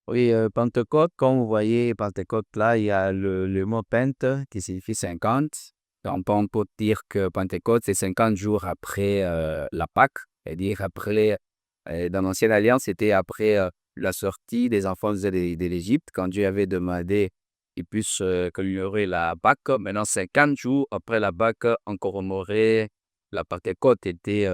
Oui, Pentecôte, comme vous voyez, Pentecôte, là, il y a le mot pente qui signifie 50. Donc, on peut dire que Pentecôte, c'est 50 jours après la Pâque. C'est-à-dire après, dans l'Ancienne Alliance, c'était après la sortie des enfants de l'Égypte, quand Dieu avait demandé qu'ils puissent commémorer la Pâque. Maintenant, 50 jours après la Pâque, on commémorait la Pentecôte, était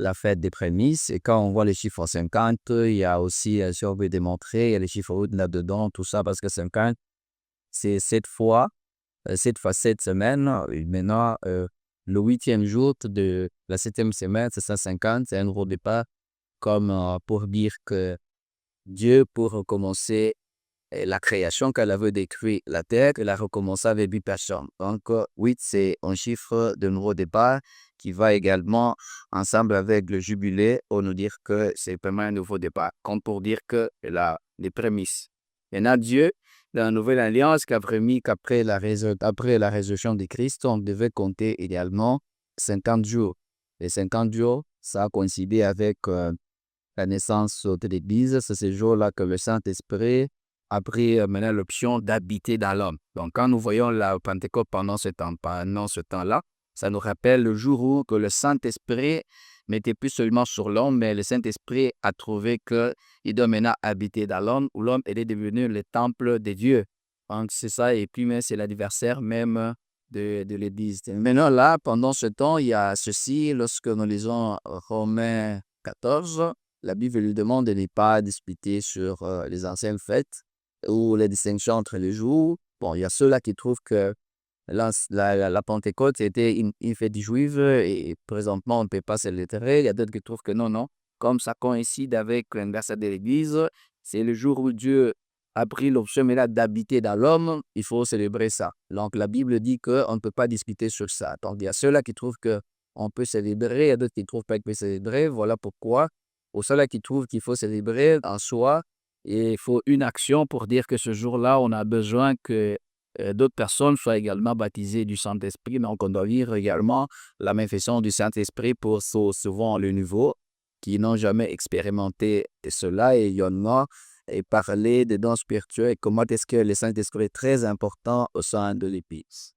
la fête des prémices. Et quand on voit les chiffres 50, il y a aussi, si on veut démontrer, il y a les chiffres 8 là-dedans, tout ça, parce que 50, c'est 7 fois 7 semaines. Et maintenant, le huitième jour de la septième semaine, c'est 150, c'est un gros départ, comme pour dire que Dieu, pour recommencer la création qu'elle avait décrit la terre, elle a recommencé avec 8 personnes. Donc, 8, c'est un chiffre de nouveau départ qui va également ensemble avec le jubilé pour nous dire que c'est vraiment un nouveau départ, comme pour dire que les prémices. Maintenant, Dieu, dans la nouvelle alliance, qui a promis qu'après après la résurrection de Christ, on devait compter également 50 jours. Les 50 jours, ça a coïncidé avec la naissance de l'Église. C'est ce jour-là que le Saint-Esprit a pris maintenant l'option d'habiter dans l'homme. Donc, quand nous voyons la Pentecôte pendant ce temps-là, ça nous rappelle le jour où que le Saint-Esprit n'était plus seulement sur l'homme, mais le Saint-Esprit a trouvé qu'il doit maintenant habiter dans l'homme, où l'homme est devenu le temple de Dieu. Donc, c'est ça, et puis mais c'est l'anniversaire même de l'Église. Maintenant, là, pendant ce temps, il y a ceci, lorsque nous lisons Romains 14, la Bible lui demande de ne pas discuter sur les anciennes fêtes ou les distinctions entre les jours. Bon, il y a ceux-là qui trouvent que la Pentecôte, c'était une fête juive et présentement, on ne peut pas célébrer. Il y a d'autres qui trouvent que non, non. Comme ça coïncide avec l'anniversaire de l'Église, c'est le jour où Dieu a pris l'option là d'habiter dans l'homme, il faut célébrer ça. Donc, la Bible dit qu'on ne peut pas discuter sur ça. Donc, il y a ceux-là qui trouvent qu'on peut célébrer, il y a d'autres qui trouvent pas qu'on peut célébrer. Voilà pourquoi, au ceux-là qui trouvent qu'il faut célébrer en soi, et il faut une action pour dire que ce jour-là, on a besoin que d'autres personnes soient également baptisées du Saint-Esprit. Donc, on doit vivre également la manifestation du Saint-Esprit pour souvent le nouveau qui n'ont jamais expérimenté cela. Et il y en a et parler des dons spirituels et comment est-ce que le Saint-Esprit est très important au sein de l'Église.